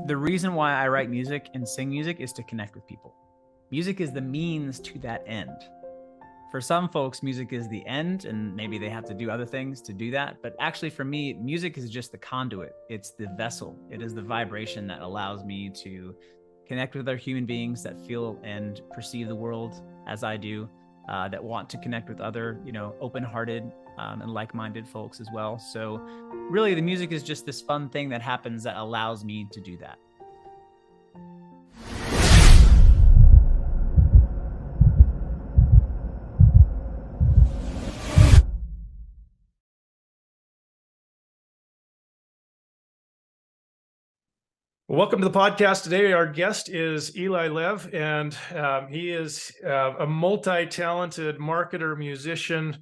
The reason why I write music and sing music is to connect with people. Music is the means to that end. For some folks, music is the end, and maybe they have to do other things to do that. But actually, for me, music is just the conduit. It's the vessel. It is the vibration that allows me to connect with other human beings that feel and perceive the world as I do, that want to connect with other, open-hearted and like-minded folks as well. So really, the music is just this fun thing that happens that allows me to do that. Welcome to the podcast today. Our guest is Eli Lev, and he is a multi-talented marketer, musician,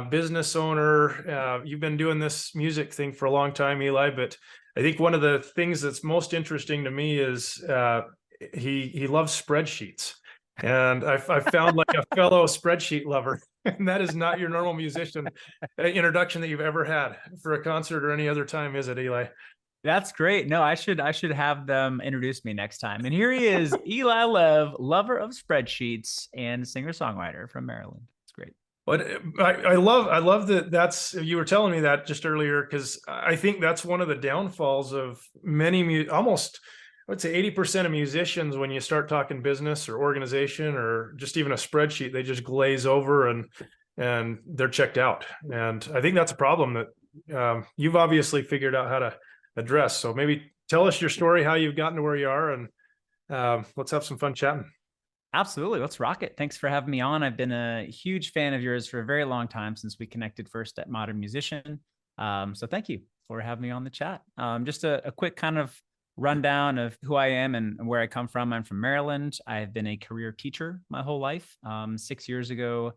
business owner. You've been doing this music thing for a long time, Eli, but I think one of the things that's most interesting to me is he loves spreadsheets. And I found like a fellow spreadsheet lover, and that is not your normal musician introduction that you've ever had for a concert or any other time, is it, Eli? That's great. No, I should have them introduce me next time. And here he is, Eli Lev, lover of spreadsheets and singer-songwriter from Maryland. It's great. But I love that. That's, you were telling me that just earlier, because I think that's one of the downfalls of many almost, I would say 80% of musicians, when you start talking business or organization or just even a spreadsheet, they just glaze over and they're checked out. And I think that's a problem that you've obviously figured out how to address. So maybe tell us your story, how you've gotten to where you are, and let's have some fun chatting. Absolutely. Let's rock it. Thanks for having me on. I've been a huge fan of yours for a very long time, since we connected first at Modern Musician. So thank you for having me on the chat. Just a quick kind of rundown of who I am and where I come from. I'm from Maryland. I've been a career teacher my whole life. 6 years ago,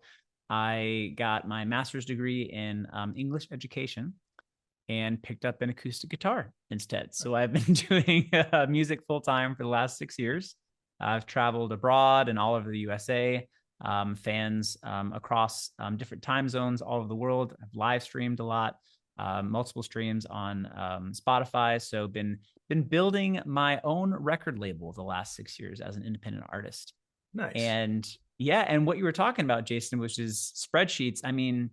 I got my master's degree in English education and picked up an acoustic guitar instead. So I've been doing music full time for the last 6 years. I've traveled abroad and all over the USA, fans across different time zones all over the world. I've live streamed a lot, multiple streams on Spotify. So been building my own record label the last 6 years as an independent artist. Nice. And yeah, and what you were talking about, Jason, which is spreadsheets. I mean,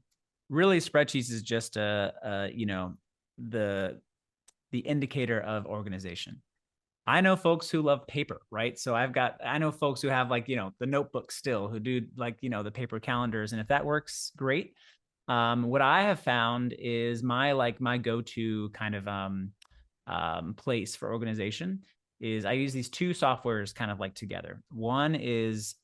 really, spreadsheets is just the indicator of organization. I know folks who love paper, right? So I know folks who have like, the notebook still, who do like, the paper calendars. And if that works, great. What I have found is my go-to kind of place for organization is I use these two softwares kind of like together. One is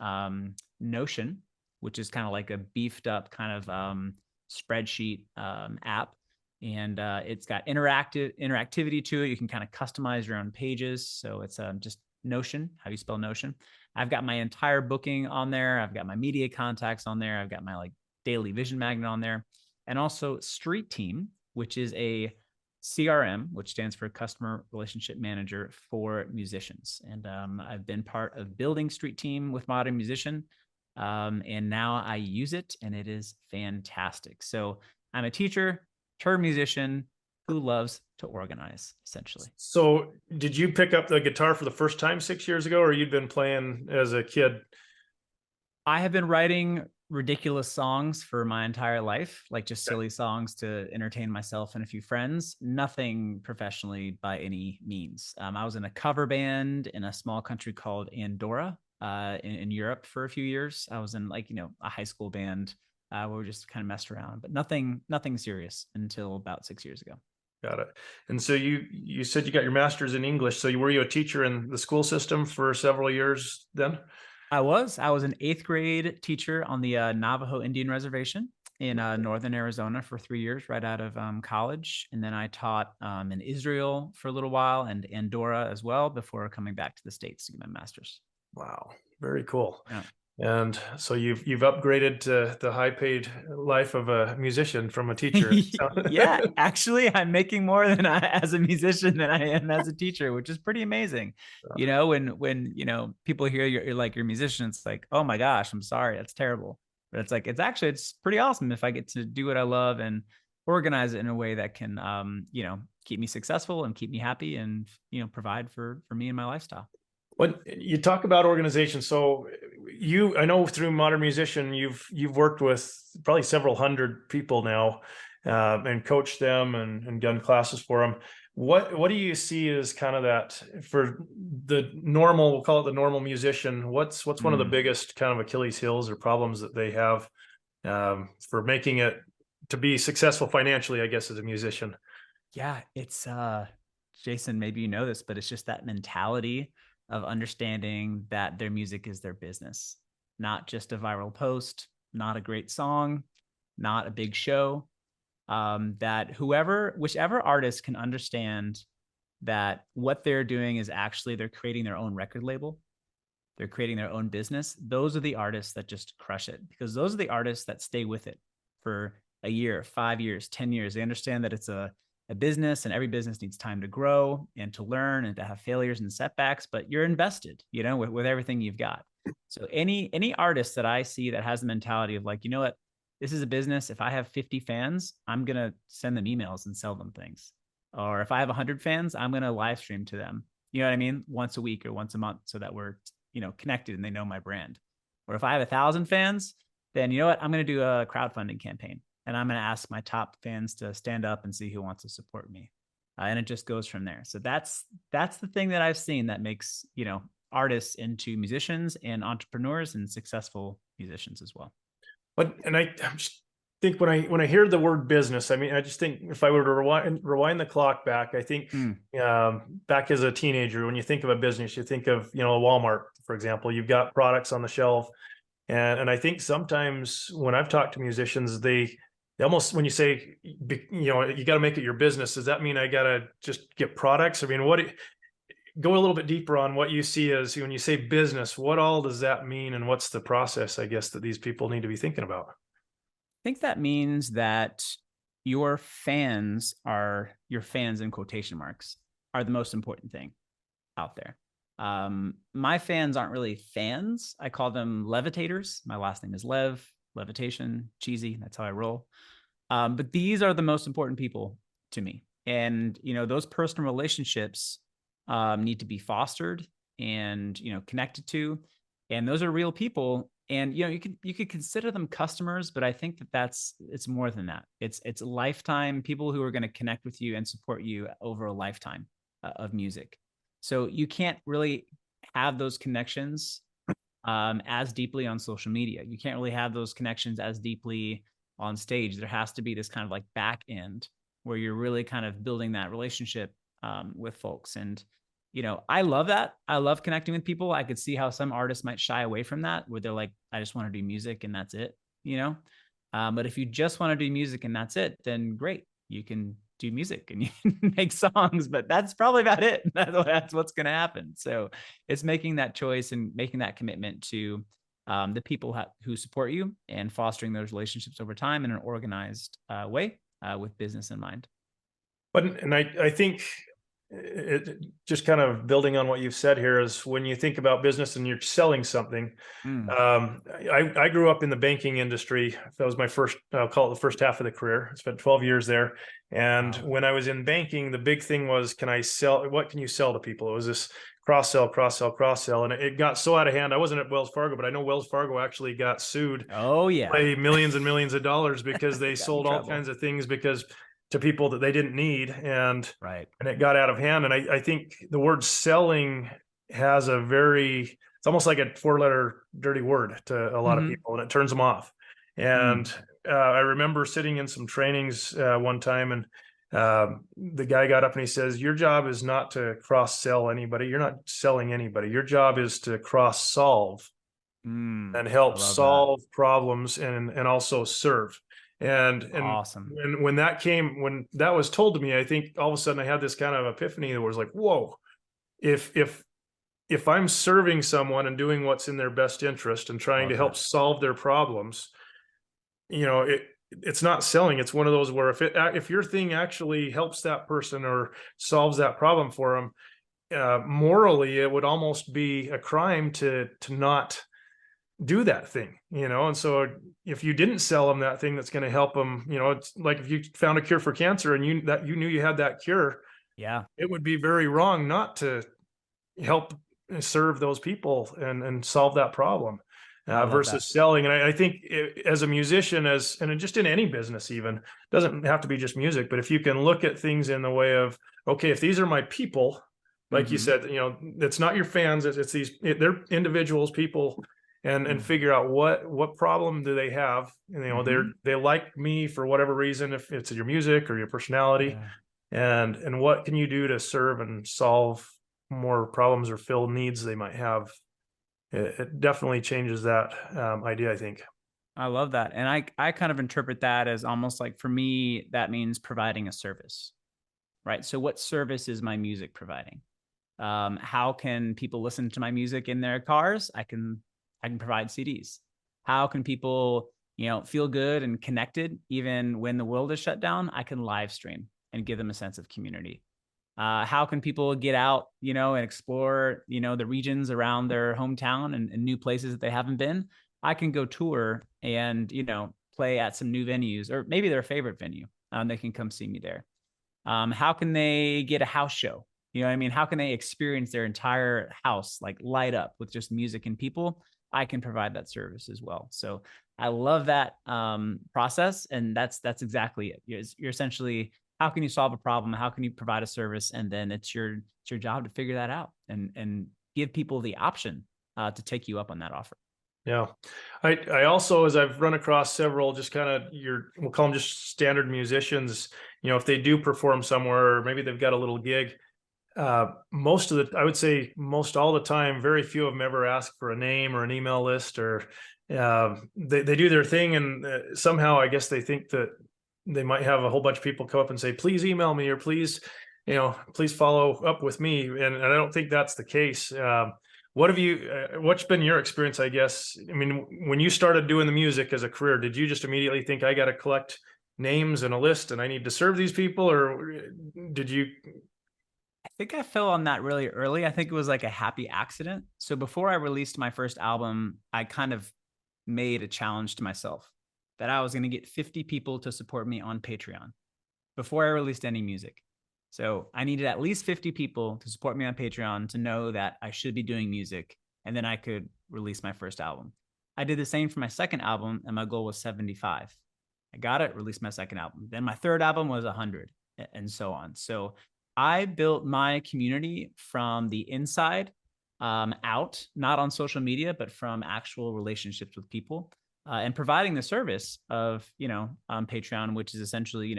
Notion, which is kind of like a beefed up kind of spreadsheet app. And it's got interactivity to it. You can kind of customize your own pages. So it's just Notion, how you spell Notion. I've got my entire booking on there. I've got my media contacts on there. I've got my like daily vision magnet on there. And also Street Team, which is a CRM, which stands for Customer Relationship Manager for musicians. And I've been part of building Street Team with Modern Musician. And now I use it, and it is fantastic. So I'm a teacher, turned musician who loves to organize, essentially. So did you pick up the guitar for the first time 6 years ago, or you'd been playing as a kid? I have been writing ridiculous songs for my entire life, like just silly songs to entertain myself and a few friends. Nothing professionally by any means. I was in a cover band in a small country called Andorra in Europe for a few years. I was in like, a high school band where we just kind of messed around, but nothing serious until about 6 years ago. Got it. And so you said you got your master's in English. So were you a teacher in the school system for several years then? I was an 8th grade teacher on the Navajo Indian Reservation in northern Arizona for 3 years, right out of college. And then I taught in Israel for a little while and Andorra as well before coming back to the States to get my master's. Wow, very cool. Yeah. And so you've upgraded to the high-paid life of a musician from a teacher. Yeah, actually, I'm making more as a musician than I am as a teacher, which is pretty amazing. When people hear you're like you're a musician, it's like, oh my gosh, I'm sorry, that's terrible. But it's like it's pretty awesome if I get to do what I love and organize it in a way that can keep me successful and keep me happy and, provide for me and my lifestyle. When you talk about organizations, so I know through Modern Musician, you've worked with probably several hundred people now, and coached them and done classes for them. What do you see as kind of that for the normal, we'll call it the normal musician? What's one of the biggest kind of Achilles heels or problems that they have, for making it to be successful financially, I guess, as a musician? Yeah, it's Jason, maybe you know this, but it's just that mentality of understanding that their music is their business, not just a viral post, not a great song, not a big show. That whichever artist can understand that what they're doing is actually they're creating their own record label, they're creating their own business. Those are the artists that just crush it, because those are the artists that stay with it for a year, 5 years, 10 years. They understand that it's a business, and every business needs time to grow and to learn and to have failures and setbacks, but you're invested, with everything you've got. So any artist that I see that has the mentality of like, you know what, this is a business. If I have 50 fans, I'm going to send them emails and sell them things. Or if I have 100 fans, I'm going to live stream to them, you know what I mean? Once a week or once a month, so that we're, connected and they know my brand. Or if I have 1,000 fans, then you know what, I'm going to do a crowdfunding campaign. And I'm going to ask my top fans to stand up and see who wants to support me. And it just goes from there. So that's the thing that I've seen that makes, artists into musicians and entrepreneurs and successful musicians as well. But, and I just think when I hear the word business, I mean, I just think if I were to rewind the clock back, I think back as a teenager, when you think of a business, you think of, a Walmart, for example. You've got products on the shelf. And I think sometimes when I've talked to musicians, they almost, when you say, you got to make it your business, does that mean I got to just get products? I mean, go a little bit deeper on what you see as, when you say business, what all does that mean? And what's the process, I guess, that these people need to be thinking about? I think that means that your fans in quotation marks are the most important thing out there. My fans aren't really fans. I call them levitators. My last name is Lev, levitation, cheesy. That's how I roll. But these are the most important people to me. And, those personal relationships need to be fostered and, connected to, and those are real people. And, you could consider them customers, but I think it's more than that. It's lifetime people who are going to connect with you and support you over a lifetime of music. So you can't really have those connections as deeply on social media. You can't really have those connections as deeply on stage. There has to be this kind of like back end where you're really kind of building that relationship with folks. And, I love that. I love connecting with people. I could see how some artists might shy away from that, where they're like, I just want to do music and that's it, but if you just want to do music and that's it, then great. You can do music and you can make songs, but that's probably about it. That's what's going to happen. So it's making that choice and making that commitment to the people who support you and fostering those relationships over time in an organized way with business in mind. And I think it just kind of building on what you've said here is when you think about business and you're selling something. I grew up in the banking industry. That was my first, I'll call it the first half of the career. I spent 12 years there. And when I was in banking, the big thing was, what can you sell to people? It was this cross-sell. And it got so out of hand. I wasn't at Wells Fargo, but I know Wells Fargo actually got sued. Oh yeah. By millions and millions of dollars because they sold all kinds of things to people that they didn't need. And it got out of hand. And I think the word selling has it's almost like a 4-letter dirty word to a lot of people, and it turns them off. And I remember sitting in some trainings one time, and the guy got up and he says, your job is not to cross-sell anybody. You're not selling anybody. Your job is to cross-solve and help solve problems and also serve. And awesome. When that was told to me, I think all of a sudden I had this kind of epiphany that was like, whoa, if I'm serving someone and doing what's in their best interest and trying to help solve their problems, it's not selling. It's one of those where if your thing actually helps that person or solves that problem for them, morally, it would almost be a crime to not do that thing, and so if you didn't sell them that thing that's going to help them, it's like if you found a cure for cancer and you knew you had that cure, Yeah. it would be very wrong not to help serve those people and solve that problem, I love that. versus selling. And I think as a musician, and just in any business, even doesn't have to be just music, but if you can look at things in the way of, okay, if these are my people, like you said, it's not your fans, they're individuals, people, and figure out what problem do they have. And, they like me for whatever reason, if it's your music or your personality, Yeah. and what can you do to serve and solve more problems or fill needs they might have. It definitely changes that idea, I think. I love that. And I kind of interpret that as almost like, for me, that means providing a service, right? So what service is my music providing? How can people listen to my music in their cars? I can provide CDs. How can people, feel good and connected even when the world is shut down? I can live stream and give them a sense of community. How can people get out, and explore, the regions around their hometown and new places that they haven't been? I can go tour and, play at some new venues, or maybe their favorite venue. They can come see me there. How can they get a house show? You know what I mean? How can they experience their entire house like light up with just music and people? I can provide that service as well. So I love that process, and that's exactly it. You're essentially, how can you solve a problem? How can you provide a service? And then it's your job to figure that out and give people the option to take you up on that offer. Yeah. I also, as I've run across several, just kind of we'll call them just standard musicians, if they do perform somewhere, or maybe they've got a little gig, I would say most all the time, very few of them ever ask for a name or an email list, or they do their thing. And somehow I guess they think that they might have a whole bunch of people come up and say, please email me, or please follow up with me. And I don't think that's the case. What's been your experience, I guess? I mean, when you started doing the music as a career, did you just immediately think, I got to collect names and a list and I need to serve these people? Or did you? I think I fell on that really early. I think it was like a happy accident. So before I released my first album, I kind of made a challenge to myself that I was going to get 50 people to support me on Patreon before I released any music. So I needed at least 50 people to support me on Patreon to know that I should be doing music, and then I could release my first album. I did the same for my second album, and my goal was 75. I got it, released my second album. Then my third album was 100, and so on. So I built my community from the inside out, not on social media, but from actual relationships with people, and providing the service of, Patreon, which is essentially,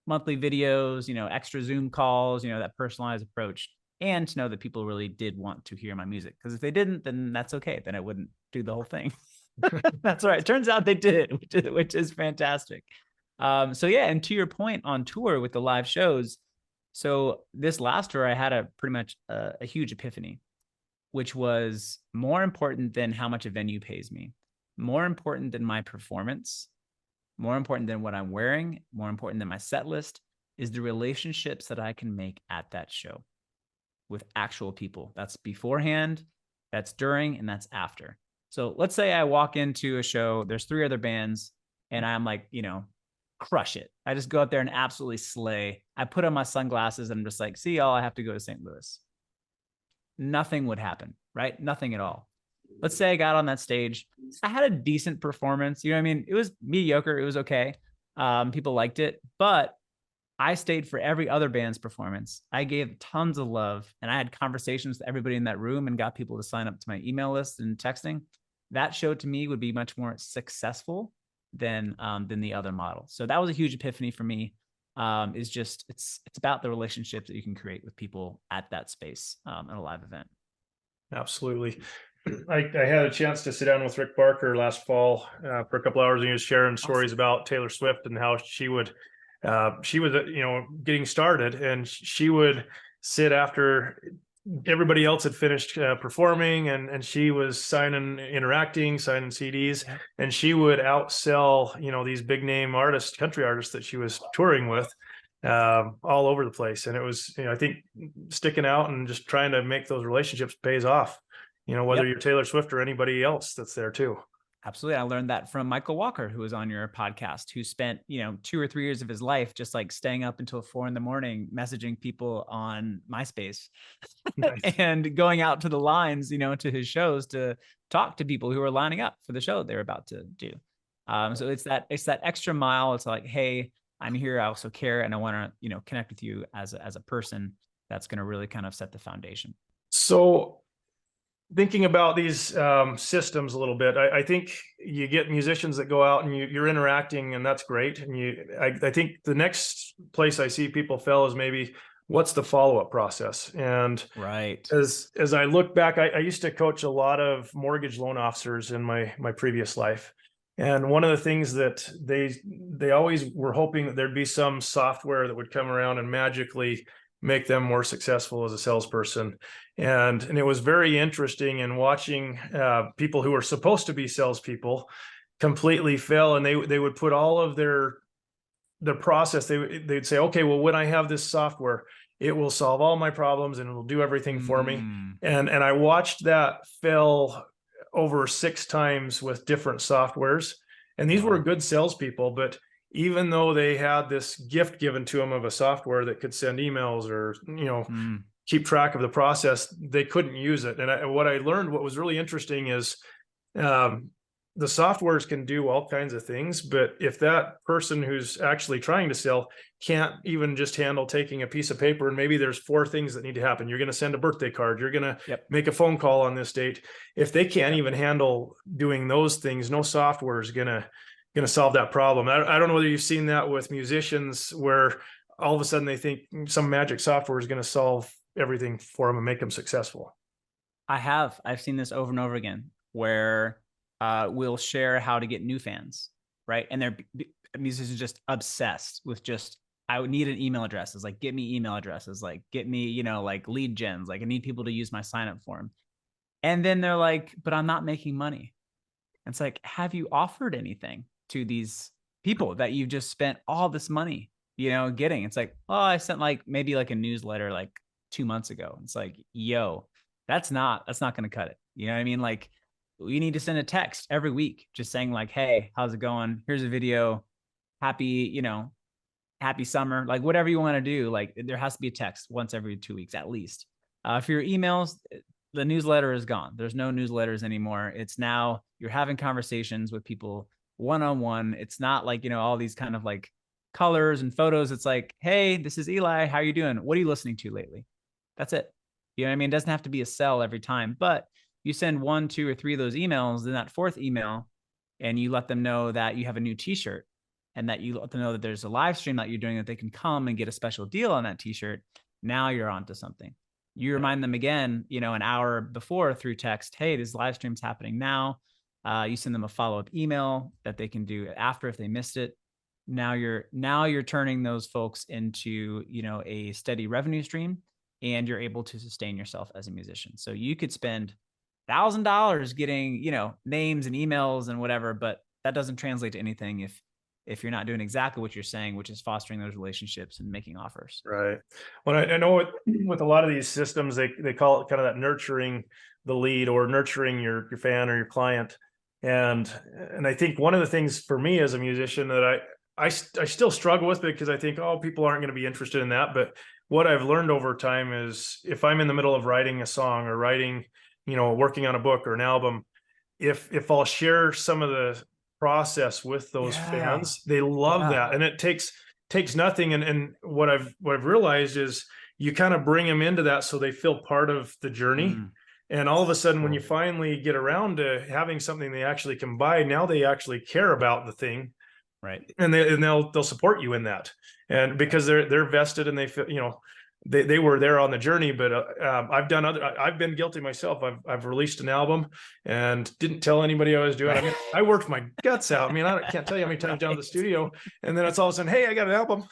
monthly videos, extra Zoom calls, that personalized approach, and to know that people really did want to hear my music. Because if they didn't, then that's okay. Then I wouldn't do the whole thing. That's right. It turns out they did, which is fantastic. So yeah, and to your point on tour with the live shows, so this last tour, I had a pretty much a huge epiphany, which was more important than how much a venue pays me, more important than my performance, more important than what I'm wearing, more important than my set list, is the relationships that I can make at that show with actual people. That's beforehand, that's during, and that's after. So let's say I walk into a show, there's 3 other bands, and I'm like, crush it. I just go out there and absolutely slay. I put on my sunglasses and I'm just like, see y'all, I have to go to St. Louis. Nothing would happen, right? Nothing at all. Let's say I got on that stage. I had a decent performance. You know what I mean? It was mediocre. It was okay. People liked it, but I stayed for every other band's performance. I gave tons of love, and I had conversations with everybody in that room and got people to sign up to my email list and texting. That show to me would be much more successful than the other model. So that was a huge epiphany for me. It's about the relationships that you can create with people at that space in a live event. Absolutely. I had a chance to sit down with Rick Barker last fall for a couple hours, and he was sharing stories about Taylor Swift and how she was getting started, and she would sit after everybody else had finished performing, and she was signing CDs, Yeah. and she would outsell these big name artists, country artists that she was touring with all over the place. And it was, I think, sticking out and just trying to make those relationships pays off, whether Yep. you're Taylor Swift or anybody else that's there too. Absolutely. I learned that from Michael Walker, who was on your podcast, who spent, 2 or 3 years of his life just like staying up until 4 a.m. messaging people on MySpace Nice. and going out to the lines, to his shows to talk to people who are lining up for the show they were about to do. So it's that extra mile. It's like, hey, I'm here. I also care, and I want to, connect with you as a person. That's going to really kind of set the foundation. So thinking about these systems a little bit, I think you get musicians that go out and you're interacting, and that's great. And I think the next place I see people fail is maybe what's the follow-up process. And Right. as I look back, I used to coach a lot of mortgage loan officers in my previous life. And one of the things that they always were hoping that there'd be some software that would come around and magically make them more successful as a salesperson. And it was very interesting in watching people who were supposed to be salespeople completely fail. And they would put all of their process. They'd say, okay, well, when I have this software, it will solve all my problems and it'll do everything for me. And I watched that fail over 6 times with different softwares. And these were good salespeople, but even though they had this gift given to them of a software that could send emails or, keep track of the process, they couldn't use it. And what I learned, what was really interesting is the softwares can do all kinds of things, but if that person who's actually trying to sell can't even just handle taking a piece of paper and maybe there's 4 things that need to happen. You're going to send a birthday card. You're going to make a phone call on this date. If they can't even handle doing those things, no software is going to solve that problem. I don't know whether you've seen that with musicians where all of a sudden they think some magic software is going to solve everything for them and make them successful. I've seen this over and over again where we'll share how to get new fans, right? And they're musicians just obsessed with just, I would need an email address. It's like, get me email addresses, like get me, like lead gens, like I need people to use my sign up form. And then they're like, but I'm not making money. And it's like, have you offered anything to these people that you've just spent all this money, getting? It's like, oh, I sent like maybe like a newsletter like 2 months ago. It's like, yo, that's not going to cut it. You know what I mean? Like, we need to send a text every week just saying like, hey, how's it going? Here's a video. Happy summer, like whatever you want to do. Like there has to be a text once every 2 weeks at least. For your emails, the newsletter is gone. There's no newsletters anymore. It's now you're having conversations with people one-on-one. It's not like, all these kind of like colors and photos. It's like, hey, this is Eli. How are you doing? What are you listening to lately? That's it. You know what I mean? It doesn't have to be a sell every time, but you send 1, 2, or 3 of those emails, then that 4th email, and you let them know that you have a new t-shirt and that you let them know that there's a live stream that you're doing, that they can come and get a special deal on that t-shirt. Now you're onto something. You remind them again, an hour before through text, hey, this live stream's happening now. You send them a follow-up email that they can do after if they missed it. Now you're turning those folks into, a steady revenue stream, and you're able to sustain yourself as a musician. So you could spend $1,000 getting, names and emails and whatever, but that doesn't translate to anything if you're not doing exactly what you're saying, which is fostering those relationships and making offers. Right. Well, I know with a lot of these systems, they call it kind of that nurturing the lead or nurturing your fan or your client. And I think one of the things for me as a musician that I still struggle with, because I think, oh, people aren't going to be interested in that. But what I've learned over time is if I'm in the middle of writing a song or writing, working on a book or an album, if I'll share some of the process with those fans, they love that. And it takes nothing. And what I've realized is you kind of bring them into that so they feel part of the journey. And all of a sudden, when you finally get around to having something they actually can buy, now they actually care about the thing. Right. And they'll support you in that. And because they're vested and they feel, they were there on the journey. But I've been guilty myself. I've released an album and didn't tell anybody I was doing. I mean, I worked my guts out. I mean, I can't tell you how many times down to the studio, and then it's all of a sudden, hey, I got an album.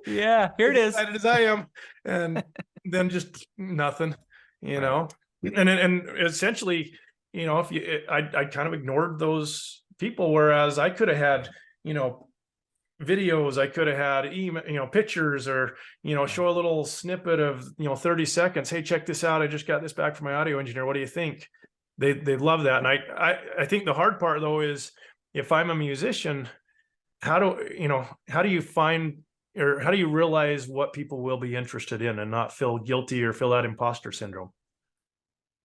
Yeah, here it is. Excited as I am, and then just nothing, And essentially, I kind of ignored those people, whereas I could have had, videos, I could have had email, pictures, or, show a little snippet of, 30 seconds. Hey, check this out. I just got this back from my audio engineer. What do you think? they love that. And I think the hard part though is, if I'm a musician, how do you find, or how do you realize what people will be interested in and not feel guilty or feel that imposter syndrome?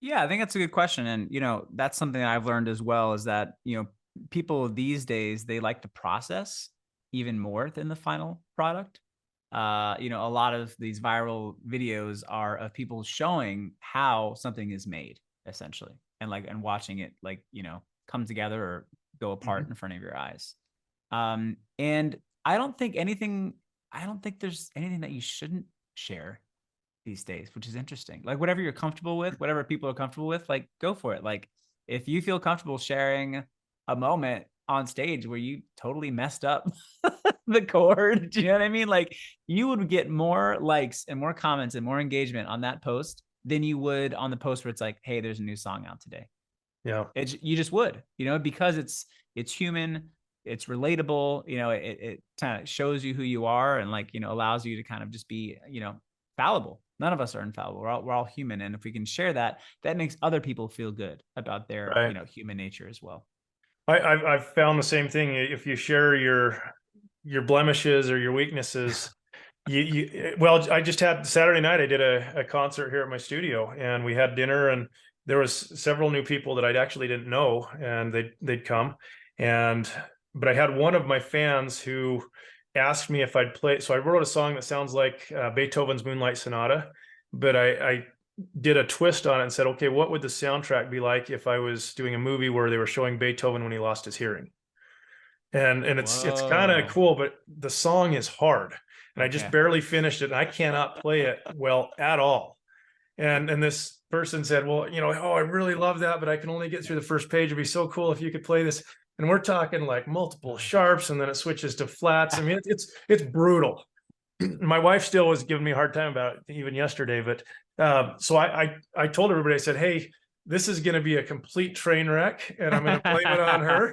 Yeah, I think that's a good question. And, that's something that I've learned as well, is that, people these days, they like to process even more than the final product. A lot of these viral videos are of people showing how something is made, essentially, and watching it come together or go apart in front of your eyes. And I don't think there's anything that you shouldn't share these days, which is interesting. Like, whatever you're comfortable with, whatever people are comfortable with, like, go for it. Like, if you feel comfortable sharing a moment on stage where you totally messed up the chord, do you know what I mean? Like, you would get more likes and more comments and more engagement on that post than you would on the post where it's like, hey, there's a new song out today. Yeah. You just would, because it's human, it's relatable, it kind of shows you who you are, and allows you to kind of just be, fallible. None of us are infallible. We're all human. And if we can share that, that makes other people feel good about their, Right. Human nature as well. I've found the same thing. If you share your blemishes or your weaknesses, well, I just had Saturday night, I did a concert here at my studio, and we had dinner, and there was several new people that I actually didn't know, and they'd come. But I had one of my fans who asked me if I'd play. So I wrote a song that sounds like Beethoven's Moonlight Sonata, but I did a twist on it and said, okay, what would the soundtrack be like if I was doing a movie where they were showing Beethoven when he lost his hearing? And it's kind of cool, but the song is hard, and I just barely finished it, and I cannot play it well at all. And this person said, well, oh, I really love that, but I can only get through the first page. It'd be so cool if you could play this. And we're talking like multiple sharps, and then it switches to flats. I mean, it's brutal. My wife still was giving me a hard time about it even yesterday, but so I told everybody, I said, hey, this is going to be a complete train wreck, and I'm going to blame it on her.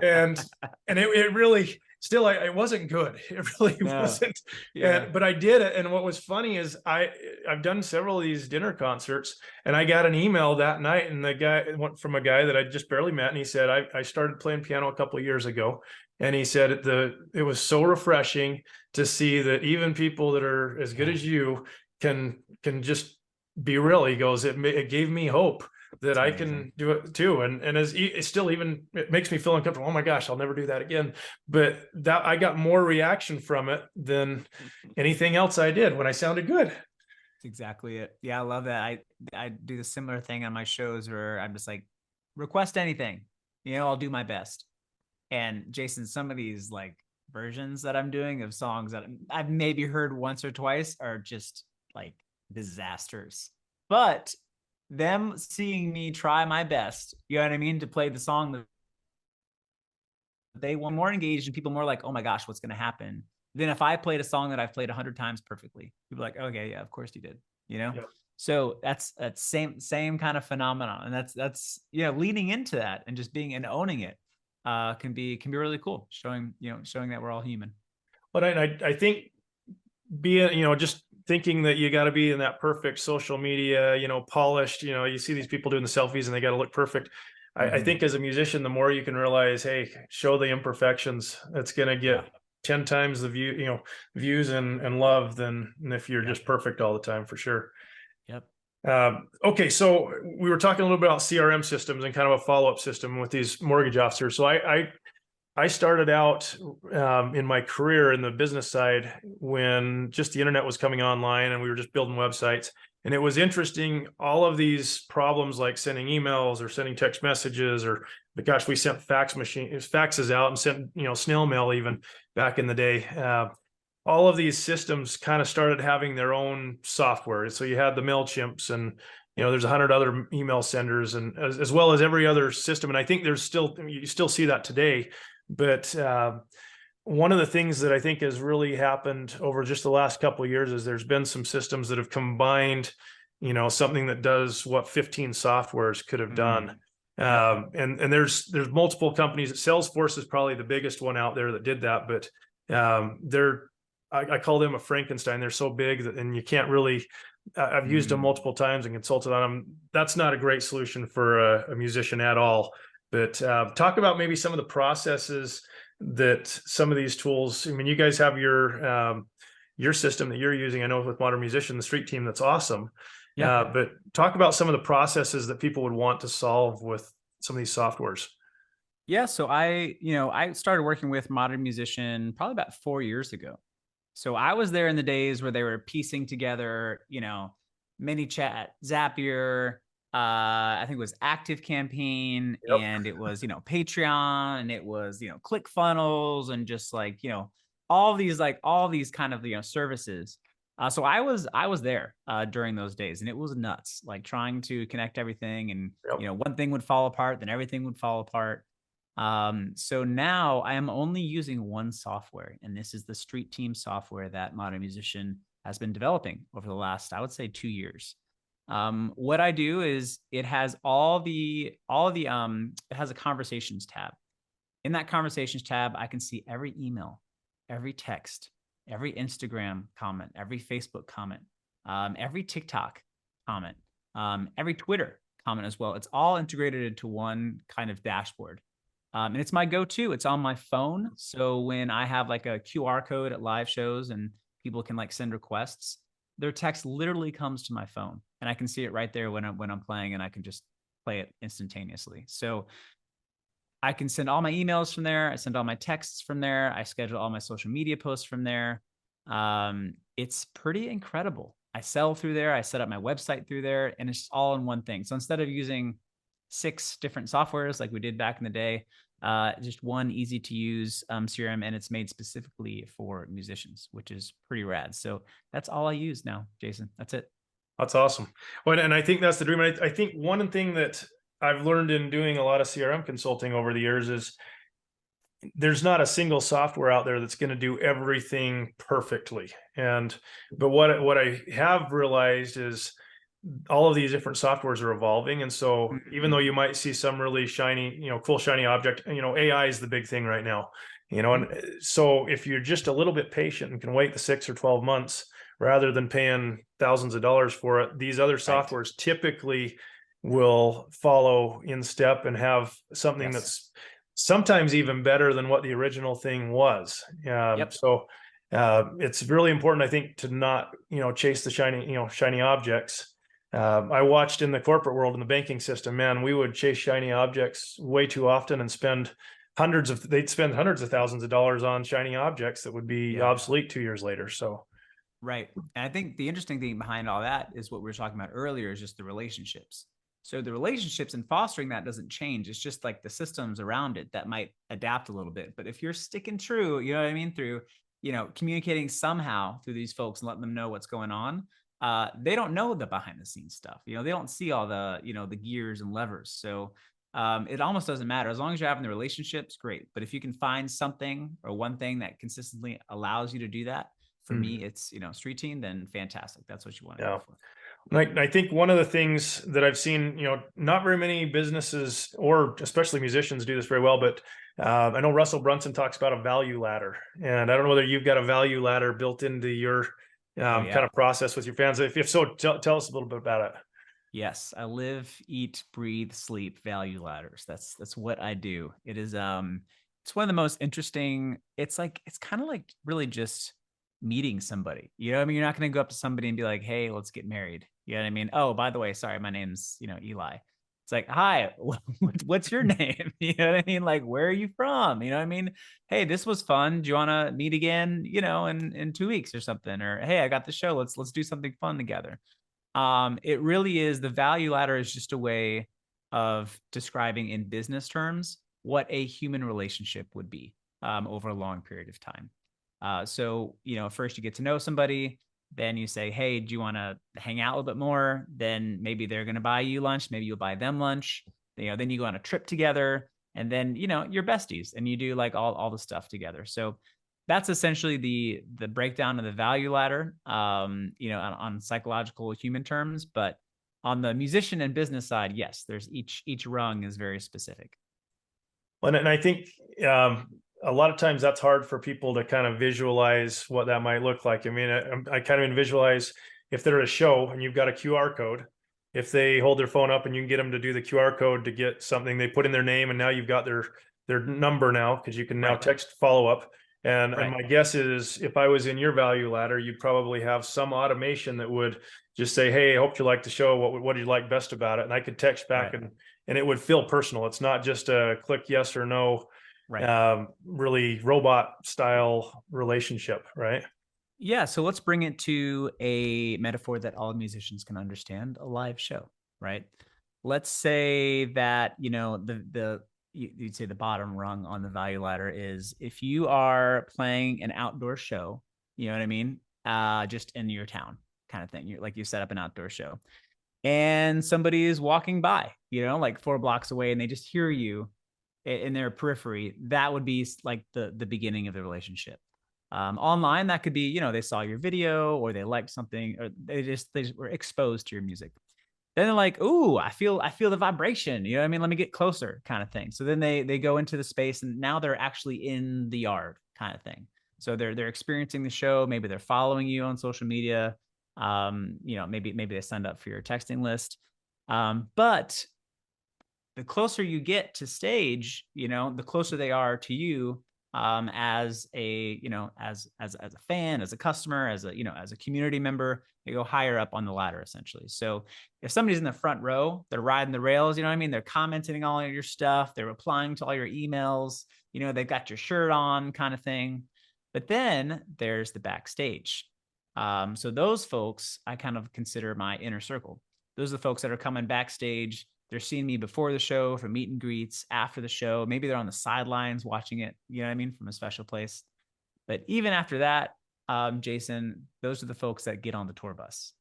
And it really, still, it wasn't good. It really wasn't. Yeah. But I did it. And what was funny is I've done several of these dinner concerts, and I got an email that night, and the guy went from a guy that I just barely met. And he said, I started playing piano a couple of years ago. And he said it was so refreshing to see that even people that are as good as you can just be real. He goes, it gave me hope that I can do it too. And it's still, even, it makes me feel uncomfortable. Oh my gosh, I'll never do that again. But that, I got more reaction from it than anything else I did when I sounded good. That's exactly it. Yeah, I love that. I do the similar thing on my shows where I'm just like, request anything, I'll do my best. And Jason, some of these like versions that I'm doing of songs that I've maybe heard once or twice are just like disasters. But them seeing me try my best, you know what I mean, to play the song that they want, more engaged, and people more like, oh my gosh, what's going to happen? Than if I played a song that I've played 100 times perfectly. People are like, okay, yeah, of course you did, Yep. So that's same kind of phenomenon. And that's leaning into that and just being and owning it can be really cool. Showing that we're all human. But I think being, just thinking that you got to be in that perfect social media, polished, you see these people doing the selfies and they got to look perfect. I think as a musician, the more you can realize, hey, show the imperfections, it's going to get 10 times the views and love than if you're just perfect all the time, for sure. Yep. Okay. So we were talking a little bit about CRM systems and kind of a follow-up system with these mortgage officers. So I started out in my career in the business side when just the internet was coming online and we were just building websites. And it was interesting, all of these problems like sending emails or sending text messages, or, but gosh, we sent faxes out and sent, snail mail even back in the day. All of these systems kind of started having their own software. So you had the MailChimps and, there's 100 other email senders, and as well as every other system. And I think you still see that today. But one of the things that I think has really happened over just the last couple of years is there's been some systems that have combined, something that does what 15 softwares could have done. And there's multiple companies. Salesforce is probably the biggest one out there that did that, but I call them a Frankenstein. They're so big that, and you can't really, I've used them Mm. multiple times and consulted on them. That's not a great solution for a musician at all. But talk about maybe some of the processes that some of these tools, I mean, you guys have your system that you're using. I know with Modern Musician, the street team, that's awesome. Yeah. But talk about some of the processes that people would want to solve with some of these softwares. Yeah. So I started working with Modern Musician probably about 4 years ago. So I was there in the days where they were piecing together, ManyChat, Zapier, I think it was Active Campaign, Yep. and it was, Patreon, and it was, ClickFunnels, and just like, all these kind of, services. So I was there during those days, and it was nuts, like trying to connect everything, and Yep. one thing would fall apart, then everything would fall apart. So now I am only using one software, and this is the Street Team software that Modern Musician has been developing over the last, I would say, 2 years. What I do is it has it has a conversations tab. In that conversations tab, I can see every email, every text, every Instagram comment, every Facebook comment, every TikTok comment, every Twitter comment as well. It's all integrated into one kind of dashboard. And it's my go-to. It's on my phone. So when I have like a QR code at live shows and people can like send requests, their text literally comes to my phone, and I can see it right there when I'm playing, and I can just play it instantaneously. So I can send all my emails from there. I send all my texts from there. I schedule all my social media posts from there. It's pretty incredible. I sell through there. I set up my website through there, and it's all in one thing. So instead of using 6 different softwares like we did back in the day, just one easy to use CRM, and it's made specifically for musicians, which is pretty rad. So that's all I use now, Jason. That's it. That's awesome. Well, and I think that's the dream. I think one thing that I've learned in doing a lot of CRM consulting over the years is there's not a single software out there that's going to do everything perfectly. But what I have realized is all of these different softwares are evolving. And so even though you might see some really shiny, cool, shiny object, AI is the big thing right now, and so if you're just a little bit patient and can wait the 6 or 12 months rather than paying thousands of dollars for it, these other Right. softwares typically will follow in step and have something Yes. that's sometimes even better than what the original thing was. Yep. So it's really important, I think, to not, chase the shiny objects. I watched in the corporate world, in the banking system, man, we would chase shiny objects way too often and they'd spend hundreds of thousands of dollars on shiny objects that would be Yeah. obsolete 2 years later. So, Right. And I think the interesting thing behind all that is what we were talking about earlier, is just the relationships. So the relationships and fostering that doesn't change. It's just like the systems around it that might adapt a little bit. But if you're sticking true, you know what I mean, through, communicating somehow through these folks and letting them know what's going on, they don't know the behind the scenes stuff. They don't see all the, the gears and levers. So it almost doesn't matter. As long as you're having the relationships, great. But if you can find something or one thing that consistently allows you to do that, for me, it's, street team, then fantastic. That's what you want to yeah. go for. I think one of the things that I've seen, not very many businesses or especially musicians do this very well, but I know Russell Brunson talks about a value ladder, and I don't know whether you've got a value ladder built into your Oh, yeah. kind of process with your fans. If so, tell us a little bit about it. Yes, I live, eat, breathe, sleep value ladders. That's what I do. It is it's one of the most interesting. It's kind of like really just meeting somebody. You know what I mean? You're not going to go up to somebody and be like, "Hey, let's get married." You know what I mean? Oh, by the way, sorry, my name's, Eli. It's like, "Hi, what's your name?" You know what I mean? Like, where are you from? You know what I mean? Hey, this was fun. Do you want to meet again, in 2 weeks or something? Or, "Hey, I got the show. Let's do something fun together." It really is, the value ladder is just a way of describing in business terms what a human relationship would be over a long period of time. So, first you get to know somebody, then you say, "Hey, do you want to hang out a little bit more?" Then maybe they're going to buy you lunch. Maybe you'll buy them lunch. Then you go on a trip together, and then, you're besties and you do like all the stuff together. So that's essentially the breakdown of the value ladder, on psychological human terms. But on the musician and business side, yes, there's each rung is very specific. And I think a lot of times that's hard for people to kind of visualize what that might look like. I mean, I kind of visualize if they're at a show and you've got a QR code, if they hold their phone up and you can get them to do the QR code to get something, they put in their name and now you've got their number now because you can now text follow up. And my guess is if I was in your value ladder, you'd probably have some automation that would just say, hey, I hope you like the show. What do you like best about it? And I could text back and it would feel personal. It's not just a click yes or no, really robot style relationship, right? Yeah. So let's bring it to a metaphor that all musicians can understand, a live show, right? Let's say that, you'd say the bottom rung on the value ladder is if you are playing an outdoor show, you know what I mean? Just in your town kind of thing. You set up an outdoor show and somebody is walking by, like 4 blocks away and they just hear you in their periphery. That would be like the beginning of the relationship. Online, that could be, they saw your video or they liked something or they just were exposed to your music. Then they're like, "Ooh, I feel the vibration. You know what I mean? Let me get closer," kind of thing. So then they go into the space and now they're actually in the yard, kind of thing. So they're experiencing the show. Maybe they're following you on social media. Maybe they signed up for your texting list. But the closer you get to stage, the closer they are to you, as a as a fan, as a customer, as a community member. They go higher up on the ladder essentially. So if somebody's in the front row, they're riding the rails, you know what I mean? They're commenting on all your stuff, they're replying to all your emails, they've got your shirt on, kind of thing. But then there's the backstage. So those folks I kind of consider my inner circle. Those are the folks that are coming backstage. They're seeing me before the show for meet and greets, after the show. Maybe they're on the sidelines watching it, you know what I mean, from a special place. But even after that, Jason, those are the folks that get on the tour bus,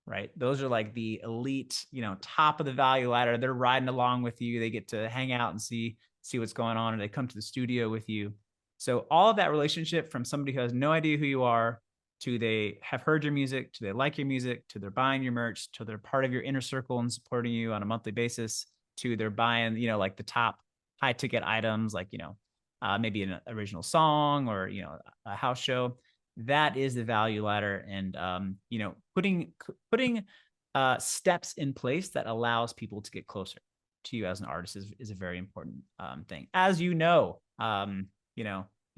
right? Those are like the elite, top of the value ladder. They're riding along with you. They get to hang out and see what's going on, and they come to the studio with you. So all of that relationship from somebody who has no idea who you are to they have heard your music, to they like your music, to they're buying your merch, to they're part of your inner circle and supporting you on a monthly basis, to they're buying, like the top high ticket items, like, maybe an original song or, a house show. That is the value ladder. And, putting steps in place that allows people to get closer to you as an artist is a very important thing. As you've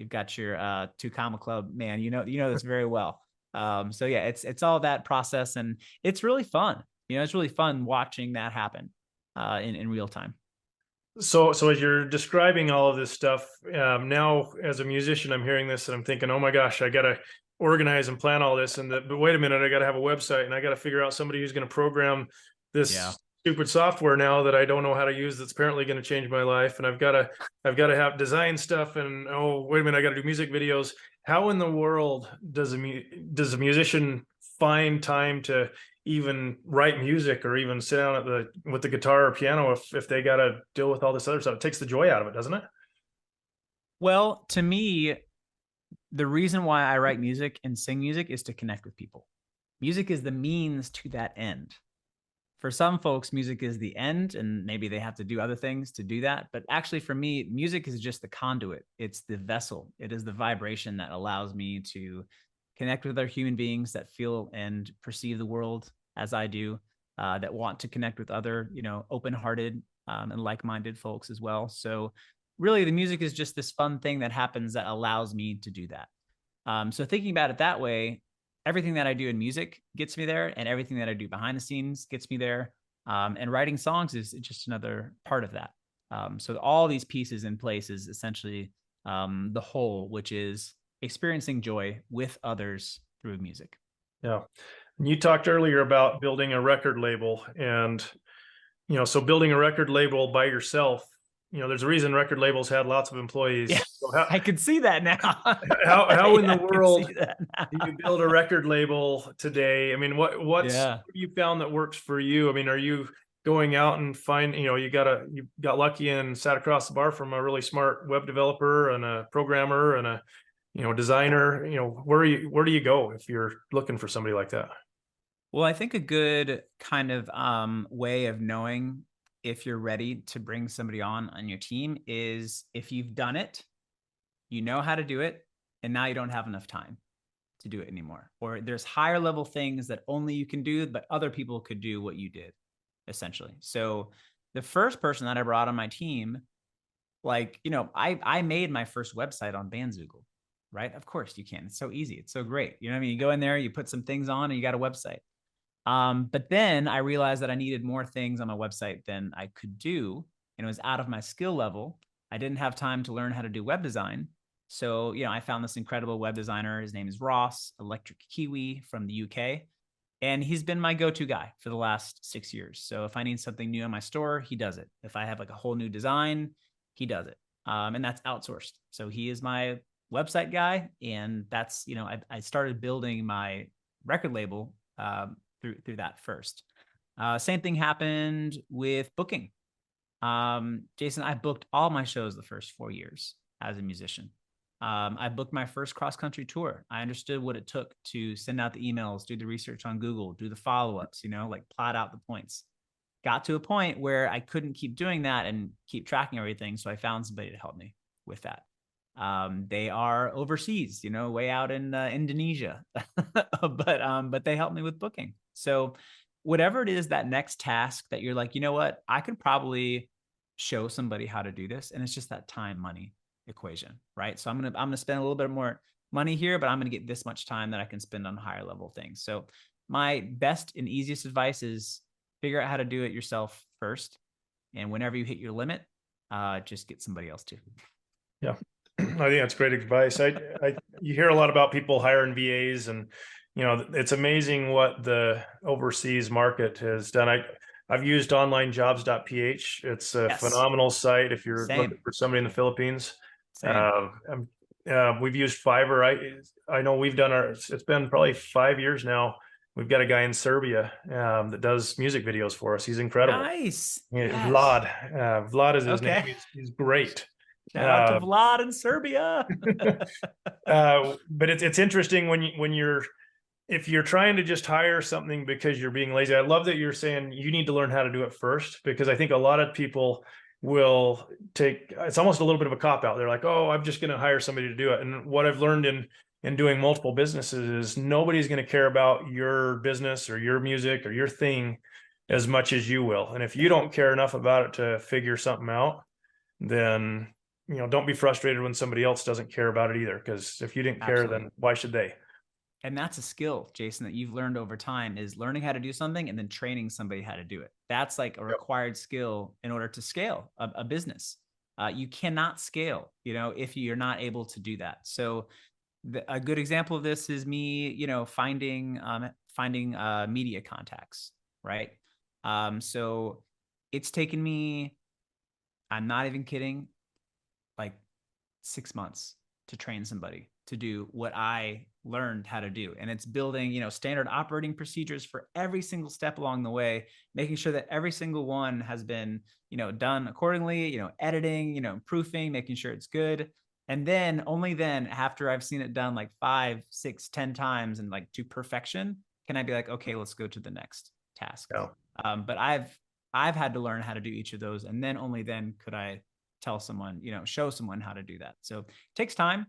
got your 2 Comma Club, man, you know this very well. So yeah, it's all that process, and it's really fun. It's really fun watching that happen in real time. So as you're describing all of this stuff, now as a musician, I'm hearing this and I'm thinking, oh my gosh, I got to organize and plan all this. But wait a minute, I got to have a website and I got to figure out somebody who's going to program this stupid software now that I don't know how to use. That's apparently going to change my life. And I've got to have design stuff. And oh, wait a minute, I got to do music videos. How in the world does a musician find time to even write music or even sit down with the guitar or piano if they got to deal with all this other stuff? It takes the joy out of it, doesn't it? Well, to me, the reason why I write music and sing music is to connect with people. Music is the means to that end. For some folks, music is the end, and maybe they have to do other things to do that. But actually, for me, music is just the conduit. It's the vessel. It is the vibration that allows me to connect with other human beings that feel and perceive the world as I do, that want to connect with other, open-hearted and like-minded folks as well. So really, the music is just this fun thing that happens that allows me to do that. So thinking about it that way, everything that I do in music gets me there, and everything that I do behind the scenes gets me there. And writing songs is just another part of that. So all these pieces in place is essentially the whole, which is experiencing joy with others through music. Yeah. And you talked earlier about building a record label, and, so building a record label by yourself, there's a reason record labels had lots of employees. Yeah, so I can see that now. how in the world do you build a record label today? I mean, what have you found that works for you? I mean, are you going out and find, you got lucky and sat across the bar from a really smart web developer and a programmer and a designer? Where do you go if you're looking for somebody like that? Well, I think a good kind of way of knowing if you're ready to bring somebody on your team is if you've done it, You know how to do it, and now you don't have enough time to do it anymore. Or there's higher level things that only you can do, but other people could do what you did, essentially. So the first person that I brought on my team, like, I made my first website on Bandzoogle, right? Of course you can. It's so easy. It's so great. You know what I mean? You go in there, you put some things on, and you got a website. But then I realized that I needed more things on my website than I could do, and it was out of my skill level. I didn't have time to learn how to do web design. So, I found this incredible web designer. His name is Ross, Electric Kiwi from the UK. And he's been my go-to guy for the last 6 years. So if I need something new in my store, he does it. If I have like a whole new design, he does it. And that's outsourced. So he is my website guy. And that's, I started building my record label through that first. Same thing happened with booking. Jason, I booked all my shows the first 4 years as a musician. I booked my first cross-country tour. I understood what it took to send out the emails, do the research on Google, do the follow-ups, like plot out the points. Got to a point where I couldn't keep doing that and keep tracking everything. So I found somebody to help me with that. They are overseas, way out in Indonesia, but they helped me with booking. So whatever it is, that next task that you're like, you know what, I could probably show somebody how to do this. And it's just that time, money equation, right? So I'm gonna spend a little bit more money here, but I'm gonna get this much time that I can spend on higher level things. So my best and easiest advice is figure out how to do it yourself first, and whenever you hit your limit, just get somebody else to. Yeah, I think that's great advice. You hear a lot about people hiring VAs, and it's amazing what the overseas market has done. I've used onlinejobs.ph. It's a phenomenal site if you're looking for somebody in the Philippines. We've used Fiverr. I know we've done it's been probably 5 years now. We've got a guy in Serbia that does music videos for us. He's incredible. Nice. Yeah, Vlad. Vlad is his name. He's great. Shout out to Vlad in Serbia. But it's interesting if you're trying to just hire something because you're being lazy. I love that you're saying you need to learn how to do it first, because I think a lot of people will it's almost a little bit of a cop out. They're like, oh, I'm just going to hire somebody to do it. And what I've learned in doing multiple businesses is nobody's going to care about your business or your music or your thing as much as you will. And if you don't care enough about it to figure something out, then, don't be frustrated when somebody else doesn't care about it either. Because if you didn't care, then why should they? And that's a skill, Jason, that you've learned over time, is learning how to do something and then training somebody how to do it. That's like a required skill in order to scale a business. You cannot scale, if you're not able to do that. So a good example of this is me, finding media contacts, right? So it's taken me, I'm not even kidding, like 6 months to train somebody to do what I learned how to do. And it's building, standard operating procedures for every single step along the way, making sure that every single one has been, done accordingly, editing, proofing, making sure it's good. And then only then, after I've seen it done like 5, 6, 10 times and like to perfection, can I be like, okay, let's go to the next task. But I've had to learn how to do each of those. And then only then could I tell someone, show someone how to do that. So it takes time.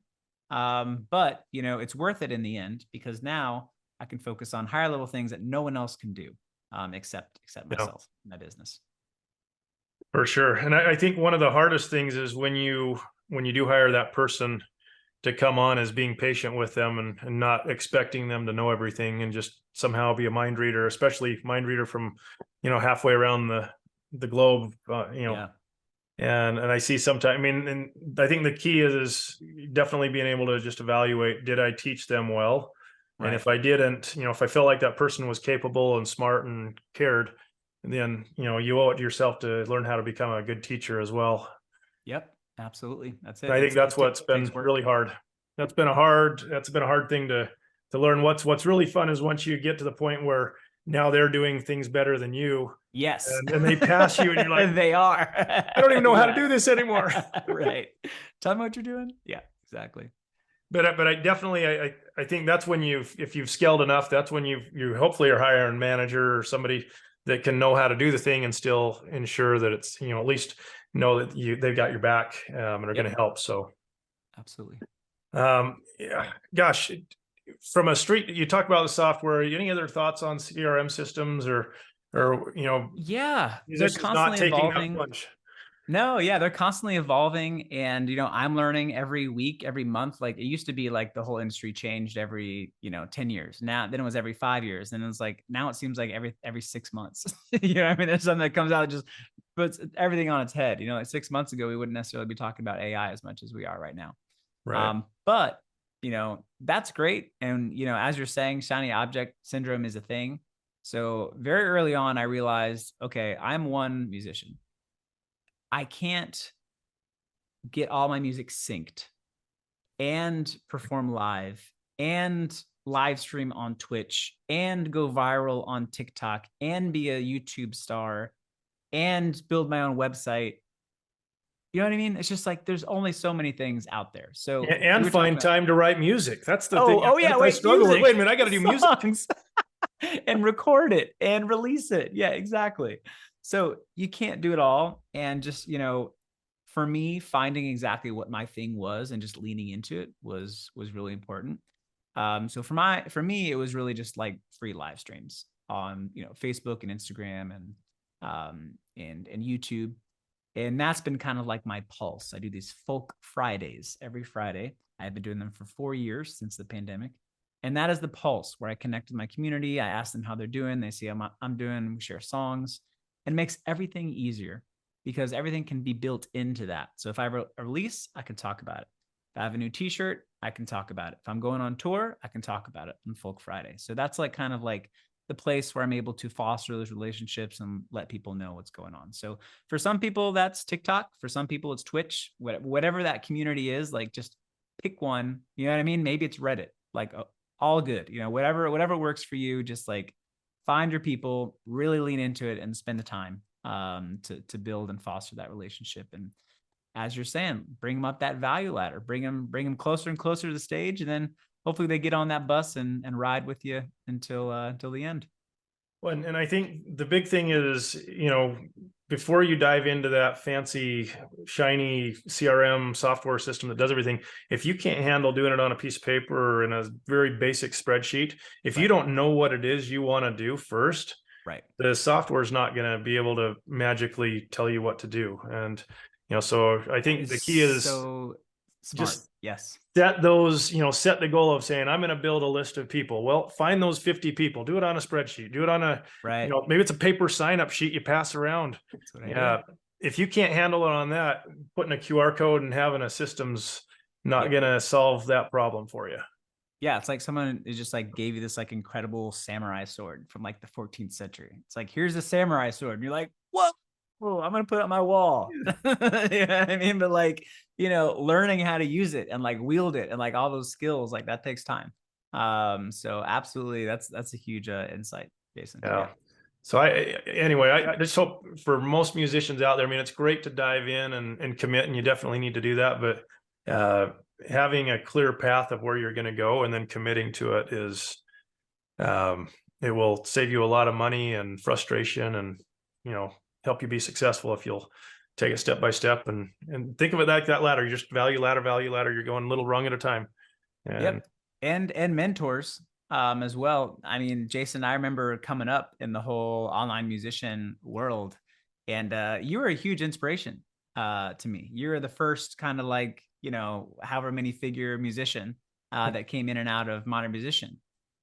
But it's worth it in the end, because now I can focus on higher level things that no one else can do, except myself, my business. For sure. And I think one of the hardest things is when you do hire that person to come on, is being patient with them and not expecting them to know everything and just somehow be a mind reader, especially mind reader from, halfway around the globe, And I see sometimes, and I think the key is definitely being able to just evaluate, did I teach them well? Right. And if I didn't, if I felt like that person was capable and smart and cared, then, you owe it to yourself to learn how to become a good teacher as well. Yep, absolutely. That's it. I think that's what's been really hard. That's been a hard thing to learn. What's really fun is once you get to the point where now they're doing things better than you. Yes. And they pass you and you're like, they are. I don't even know how to do this anymore. Right. Tell me what you're doing. Yeah, exactly. But I definitely, I think that's when if you've scaled enough, that's when you hopefully are hiring a manager or somebody that can know how to do the thing and still ensure that it's, at least know that they've got your back and are going to help. So. Absolutely. Yeah, gosh, from a street, you talk about the software. Any other thoughts on CRM systems or Yeah, they're musicians not constantly taking that evolving. plunge? No, yeah, they're constantly evolving. And, I'm learning every week, every month. Like it used to be like the whole industry changed every, 10 years. Now, then it was every 5 years. And it was like, now it seems like every 6 months. I mean? There's something that comes out that just puts everything on its head. Like 6 months ago, we wouldn't necessarily be talking about AI as much as we are right now. Right. But, that's great. And, as you're saying, shiny object syndrome is a thing. So very early on, I realized, okay, I'm one musician. I can't get all my music synced and perform live and live stream on Twitch and go viral on TikTok and be a YouTube star and build my own website. You know what I mean? It's just like there's only so many things out there. So we And were talking find about, time to write music. That's the thing oh yeah, I wait, struggle with. music, Wait a minute, I got to do music. songs, and record it and release it. Yeah, exactly. So you can't do it all. And just, for me, finding exactly what my thing was and just leaning into it was really important. So for me, it was really just like free live streams on, Facebook and Instagram and YouTube. And that's been kind of like my pulse. I do these folk Fridays every Friday. I've been doing them for 4 years since the pandemic. And that is the pulse where I connect with my community. I ask them how they're doing. They see how I'm doing. We share songs. And it makes everything easier because everything can be built into that. So if I have a release, I can talk about it. If I have a new t-shirt, I can talk about it. If I'm going on tour, I can talk about it on Folk Friday. So that's like kind of like the place where I'm able to foster those relationships and let people know what's going on. So for some people, that's TikTok. For some people, it's Twitch. Whatever that community is, like just pick one. You know what I mean? Maybe it's Reddit. Like all good. Whatever works for you. Just like find your people, really lean into it, and spend the time to build and foster that relationship. And as you're saying, bring them up that value ladder. Bring them closer and closer to the stage, and then hopefully they get on that bus and ride with you until the end. Well, and I think the big thing is, before you dive into that fancy, shiny CRM software system that does everything, if you can't handle doing it on a piece of paper or in a very basic spreadsheet, if you don't know what it is you want to do first, right, the software is not going to be able to magically tell you what to do. And, so I think the key is so smart. just Yes. set set the goal of saying, I'm going to build a list of people. Well, find those 50 people, do it on a spreadsheet, do it on a, right. Maybe it's a paper sign-up sheet you pass around. Yeah. If you can't handle it on that, putting a QR code and having a system's not going to solve that problem for you. Yeah. It's like someone is just like gave you this like incredible samurai sword from like the 14th century. It's like, here's a samurai sword. And you're like, whoa, I'm going to put it on my wall. You know what I mean? But like, learning how to use it and like wield it and like all those skills, like that takes time. So absolutely. That's a huge insight, Jason. Yeah. So I just hope for most musicians out there, I mean, it's great to dive in and commit, and you definitely need to do that. But having a clear path of where you're going to go and then committing to it is, it will save you a lot of money and frustration and, help you be successful if you'll take it step by step and think of it like that ladder. You just value ladder. You're going a little rung at a time. And mentors as well. I mean, Jason, I remember coming up in the whole online musician world, and you were a huge inspiration to me. You were the first kind of like, however many figure musician that came in and out of modern musician.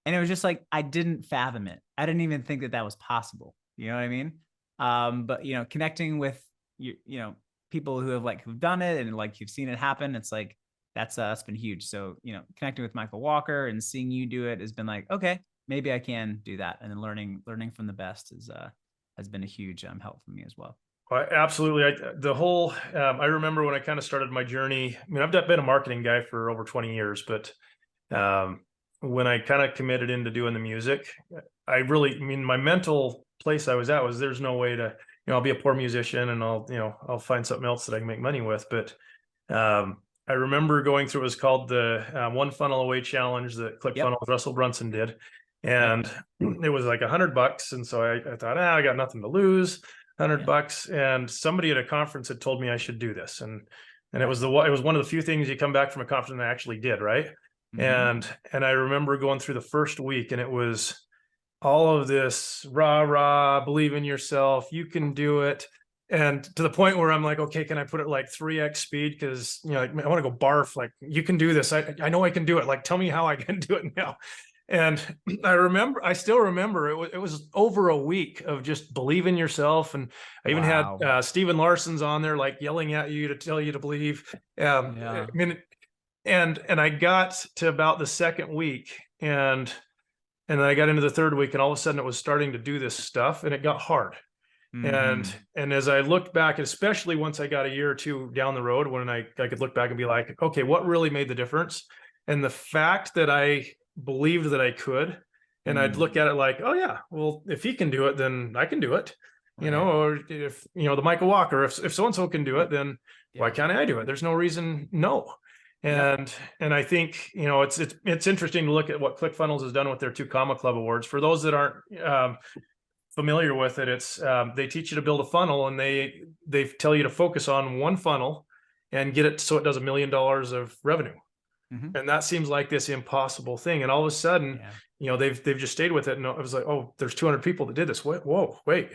And it was just like, I didn't fathom it. I didn't even think that was possible. You know what I mean? But, connecting with, people who've done it and like, you've seen it happen. It's like, that's been huge. So, connecting with Michael Walker and seeing you do it has been like, okay, maybe I can do that. And then learning from the best has been a huge help for me as well. Absolutely. I remember when I kind of started my journey. I mean, I've been a marketing guy for over 20 years, but when I kind of committed into doing the music, my mental place I was at was there's no way to, I'll be a poor musician and I'll find something else that I can make money with. But I remember going through, it was called the One Funnel Away Challenge that ClickFunnels Russell Brunson did. And it was like $100. And so I thought, I got nothing to lose, $100. And somebody at a conference had told me I should do this. And And it was one of the few things you come back from a conference and I actually did, right? Mm-hmm. And I remember going through the first week, and it was all of this rah rah, believe in yourself, you can do it. And to the point where I'm like, okay, can I put it like 3x speed? Because like, I want to go barf. Like, you can do this. I know I can do it. Like, tell me how I can do it now. And I still remember it was over a week of just believe in yourself. And I even had Stephen Larson's on there, like yelling at you to tell you to believe. I mean, and I got to about the second week, and then I got into the third week, and all of a sudden it was starting to do this stuff, and it got hard. Mm-hmm. And as I looked back, especially once I got a year or two down the road, when I could look back and be like, okay, what really made the difference? And the fact that I believed that I could, and I'd look at it like, oh yeah, well, if he can do it, then I can do it. Right. Or if the Michael Walker, if so-and-so can do it, then why can't I do it? There's no reason no. And I think it's interesting to look at what ClickFunnels has done with their 2 Comma Club awards. For those that aren't familiar with it, it's they teach you to build a funnel, and they tell you to focus on one funnel and get it so it does $1 million of revenue. Mm-hmm. And that seems like this impossible thing. And all of a sudden, they've just stayed with it. And I was like, oh, there's 200 people that did this. Whoa, wait.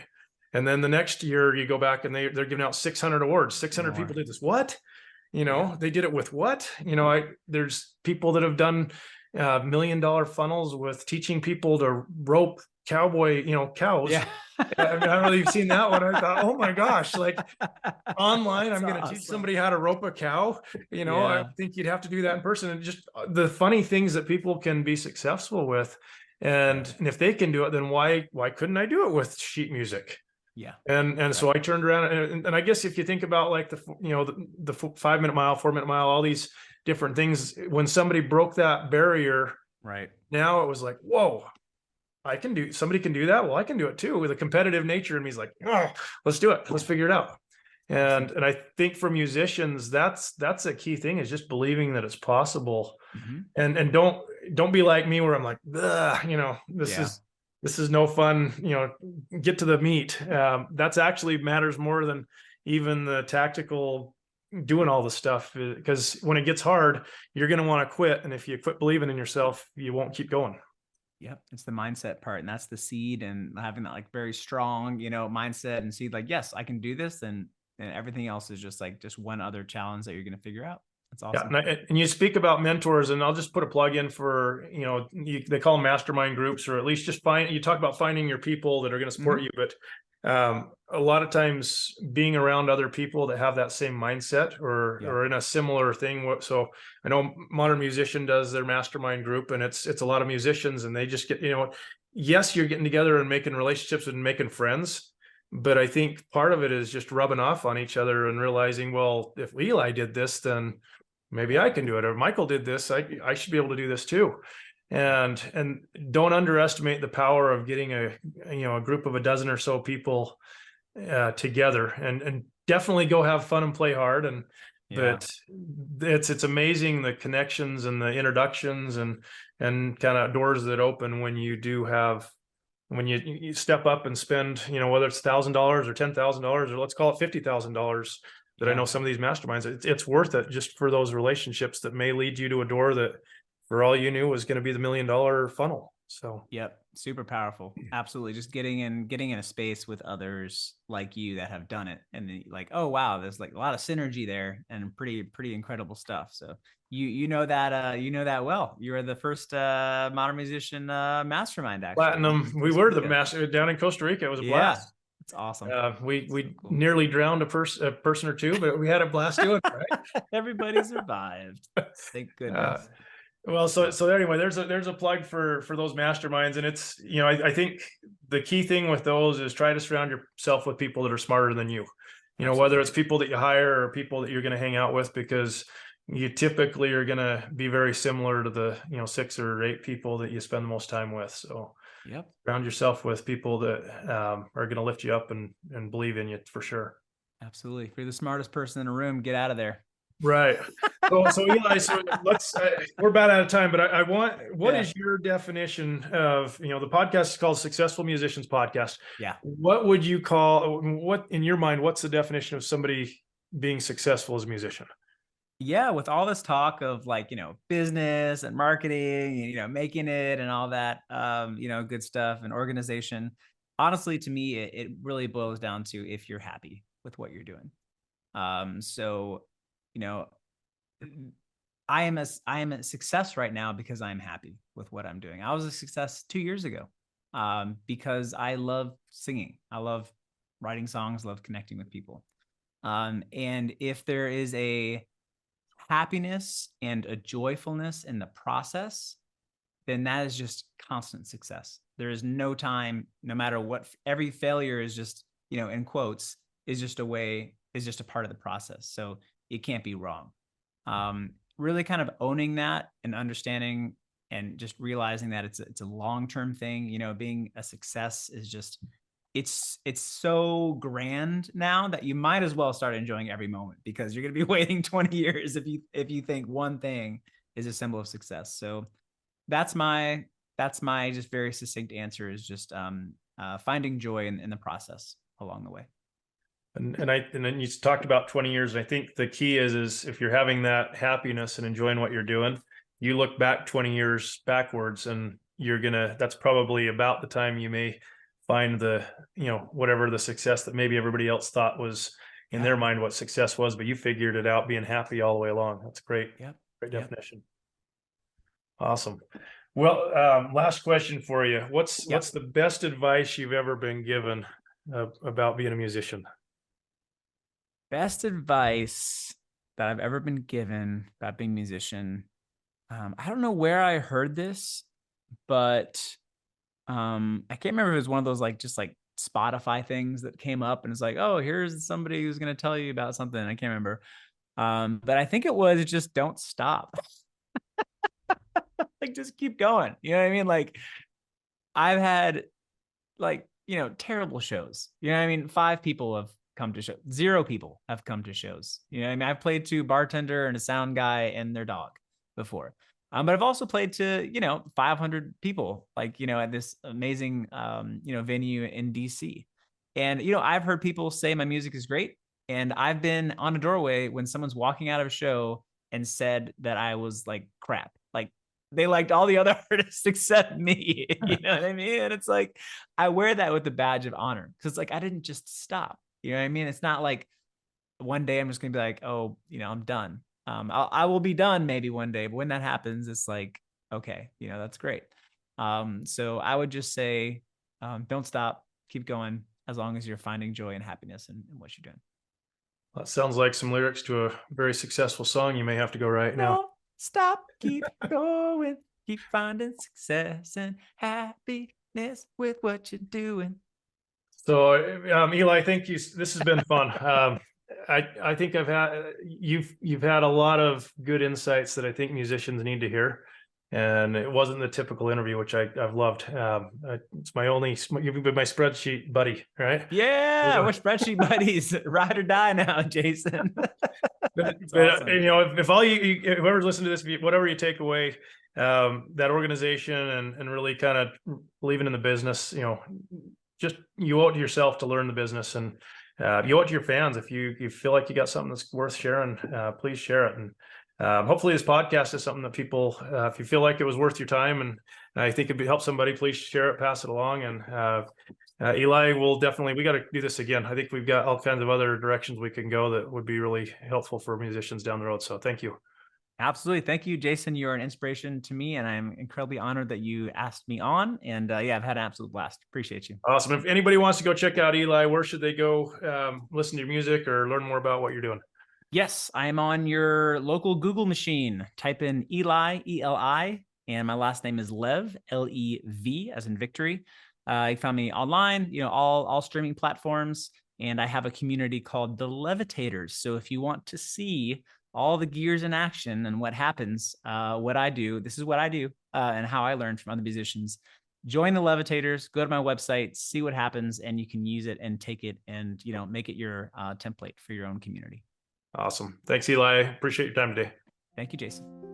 And then the next year you go back and they're giving out 600 awards. 600 people did this. What? They did it with what? There's people that have done $1 million funnels with teaching people to rope cowboy, cows. Yeah. I mean, I don't know if you've seen that one. I thought, oh my gosh, like online, I'm going to teach somebody how to rope a cow. I think you'd have to do that in person. And just the funny things that people can be successful with. And if they can do it, then why couldn't I do it with sheet music? Yeah. And so I turned around and I guess if you think about like the 5-minute mile, 4-minute mile, all these different things, when somebody broke that barrier, right now it was like, whoa, somebody can do that. Well, I can do it too, with a competitive nature. And he's like, oh, let's do it. Let's figure it out. And I think for musicians, that's a key thing, is just believing that it's possible. Mm-hmm. And don't be like me where I'm like, this is no fun, get to the meat. That's actually matters more than even the tactical doing all the stuff, because when it gets hard, you're going to want to quit. And if you quit believing in yourself, you won't keep going. Yep. It's the mindset part. And that's the seed, and having that like very strong, mindset and seed, like, yes, I can do this. And everything else is just one other challenge that you're going to figure out. That's awesome. Yeah, and you speak about mentors, and I'll just put a plug in for, they call them mastermind groups, or at least just you talk about finding your people that are going to support you. But a lot of times being around other people that have that same mindset or in a similar thing. So I know Modern Musician does their mastermind group, and it's a lot of musicians, and they just get, yes, you're getting together and making relationships and making friends. But I think part of it is just rubbing off on each other and realizing, well, if Eli did this, then maybe I can do it. Or Michael did this, I should be able to do this too. And don't underestimate the power of getting a group of a dozen or so people together, and definitely go have fun and play hard. But it's amazing the connections and the introductions and kind of doors that open when you step up and spend, whether it's $1,000 or $10,000, or let's call it $50,000. I know some of these masterminds, it's worth it just for those relationships that may lead you to a door that, for all you knew, was going to be the $1 million funnel. So, yep. Super powerful. Absolutely. Just getting in a space with others like you that have done it. And then like, oh, wow, there's like a lot of synergy there and pretty incredible stuff. So you know that well. You were the first Modern Musician mastermind, actually. Platinum. We were the master down in Costa Rica. It was a blast. It's awesome. We nearly drowned a person or two, but we had a blast doing it, right? Everybody survived. Thank goodness. Well, so anyway, there's a plug for those masterminds, and it's, I think the key thing with those is try to surround yourself with people that are smarter than you. Absolutely. Whether it's people that you hire or people that you're going to hang out with, because you typically are going to be very similar to the 6 or 8 people that you spend the most time with. So surround yourself with people that are going to lift you up and believe in you for sure. Absolutely. If you're the smartest person in the room, get out of there. Right. So Eli, let's we're about out of time, but I want, what is your definition of, the podcast is called Successful Musicians Podcast. Yeah. What in your mind, what's the definition of somebody being successful as a musician? Yeah, with all this talk of like, business and marketing, and, making it and all that, good stuff and organization. Honestly, to me, it really boils down to if you're happy with what you're doing. So, you know, I am a success right now because I'm happy with what I'm doing. I was a success 2 years ago, because I love singing. I love writing songs, love connecting with people. And if there is a happiness and a joyfulness in the process, then that is just constant success. There is no time, no matter what, every failure is just, in quotes, is just a part of the process. So it can't be wrong. Really kind of owning that and understanding and just realizing that it's a long-term thing. Being a success is just, it's so grand now that you might as well start enjoying every moment, because you're going to be waiting 20 years if you think one thing is a symbol of success. So that's my just very succinct answer, is just finding joy in the process along the way. And then you talked about 20 years. And I think the key is if you're having that happiness and enjoying what you're doing, you look back 20 years backwards and that's probably about the time you may find whatever the success that maybe everybody else thought was in their mind what success was, but you figured it out being happy all the way along. That's great. Yep. Great definition. Awesome. Well, last question for you. What's the best advice you've ever been given about being a musician? Best advice that I've ever been given about being a musician. I don't know where I heard this, but I can't remember if it was one of those like just like Spotify things that came up and it's like, oh, here's somebody who's going to tell you about something. I can't remember. But I think it was just don't stop. Like just keep going. You know what I mean? Like I've had like, terrible shows. You know what I mean? 5 people have come to shows. 0 people have come to shows. You know what I mean? I've played to bartender and a sound guy and their dog before. But I've also played to, 500 people, like, at this amazing, venue in DC. And, I've heard people say my music is great. And I've been on a doorway when someone's walking out of a show and said that I was like crap. Like they liked all the other artists except me. You know what I mean? And it's like, I wear that with the badge of honor, because it's like, I didn't just stop. You know what I mean? It's not like one day I'm just going to be like, oh, I'm done. I will be done maybe one day, but when that happens, it's like, okay, that's great. So I would just say, don't stop, keep going, as long as you're finding joy and happiness in what you're doing. That sounds like some lyrics to a very successful song you may have to go right now. Don't stop, keep going, keep finding success and happiness with what you're doing. So, Eli, thank you. This has been fun. I think you've had a lot of good insights that I think musicians need to hear, and it wasn't the typical interview, which I've loved. You've been my spreadsheet buddy, right? Yeah, we're spreadsheet buddies, ride or die now, Jason. But Awesome. if all whoever's listening to this, whatever you take away, that organization and really kind of believing in the business, just you owe it to yourself to learn the business, and you owe it to your fans. If you feel like you got something that's worth sharing, please share it. And hopefully this podcast is something that people, if you feel like it was worth your time and I think it'd help somebody, please share it, pass it along. And Eli, we got to do this again. I think we've got all kinds of other directions we can go that would be really helpful for musicians down the road. So thank you. Absolutely. Thank you, Jason. You're an inspiration to me, and I'm incredibly honored that you asked me on. And I've had an absolute blast. Appreciate you. Awesome. If anybody wants to go check out Eli, where should they go listen to your music or learn more about what you're doing? Yes, I am on your local Google machine. Type in Eli, E-L-I, and my last name is Lev, L-E-V, as in victory. You found me online, all streaming platforms, and I have a community called the Levitators. So if you want to see all the gears in action and what happens, what I do, this is what I do, and how I learned from other musicians. Join the Levitators, go to my website, see what happens, and you can use it and take it and, make it your template for your own community. Awesome. Thanks, Eli. Appreciate your time today. Thank you, Jason.